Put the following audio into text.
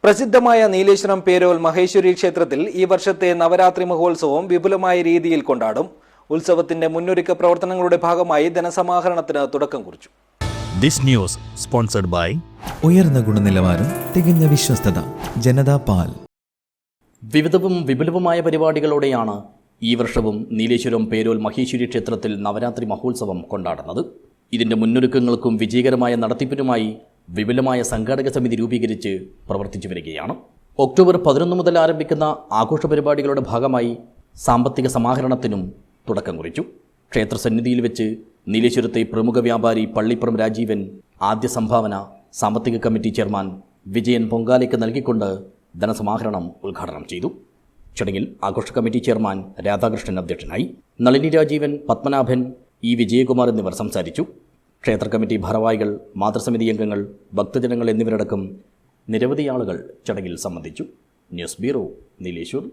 പ്രസിദ്ധമായ നീലേശ്വരം പേരോൽ മഹേശ്വരി ക്ഷേത്രത്തിൽ ഈ വർഷത്തെ നവരാത്രി മഹോത്സവം വിപുലമായ രീതിയിൽ കൊണ്ടാടും. ഉത്സവത്തിന്റെ മുന്നൊരുക്ക പ്രവർത്തനങ്ങളുടെ ഭാഗമായി ധനസമാഹരണത്തിന് തുടക്കം കുറിച്ചു. ദിസ് ന്യൂസ് സ്പോൺസർഡ് ബൈ ഉയർന്ന ഗുണനിലവാരം, തികഞ്ഞ വിശ്വസ്തത, ജനതാ പാൽ. വിവിധവും വിപുലവുമായ പരിപാടികളോടെയാണ് ഈ വർഷവും നീലേശ്വരം പേരോൽ മഹേശ്വരി ക്ഷേത്രത്തിൽ നവരാത്രി മഹോത്സവം കൊണ്ടാടുന്നത്. ഇതിന്റെ മുന്നൊരുക്കങ്ങൾക്കും വിജയകരമായ നടത്തിപ്പിനുമായി വിപുലമായ സംഘാടക സമിതി രൂപീകരിച്ച് പ്രവർത്തിച്ചു വരികയാണ്. ഒക്ടോബർ 11 മുതൽ ആരംഭിക്കുന്ന ആഘോഷ പരിപാടികളുടെ ഭാഗമായി സാമ്പത്തിക സമാഹരണത്തിനും തുടക്കം കുറിച്ചു. ക്ഷേത്രസന്നിധിയിൽ വെച്ച് നീലേശ്വരത്തെ പ്രമുഖ വ്യാപാരി പള്ളിപ്പുറം രാജീവൻ ആദ്യ സംഭാവന സാമ്പത്തിക കമ്മിറ്റി ചെയർമാൻ വിജയൻ പൊങ്കാലയ്ക്ക് നൽകിക്കൊണ്ട് ധനസമാഹരണം ഉദ്ഘാടനം ചെയ്തു. ചടങ്ങിൽ ആഘോഷ കമ്മിറ്റി ചെയർമാൻ രാധാകൃഷ്ണൻ അധ്യക്ഷനായി. നളിനി രാജീവൻ, പത്മനാഭൻ, ഇ വിജയകുമാർ എന്നിവർ സംസാരിച്ചു. ക്ഷേത്ര കമ്മിറ്റി ഭാരവാഹികൾ, മാതൃസമിതി അംഗങ്ങൾ, ഭക്തജനങ്ങൾ എന്നിവരടക്കം നിരവധി ആളുകൾ ചടങ്ങിൽ സംബന്ധിച്ചു. News bureau, Nileshwar.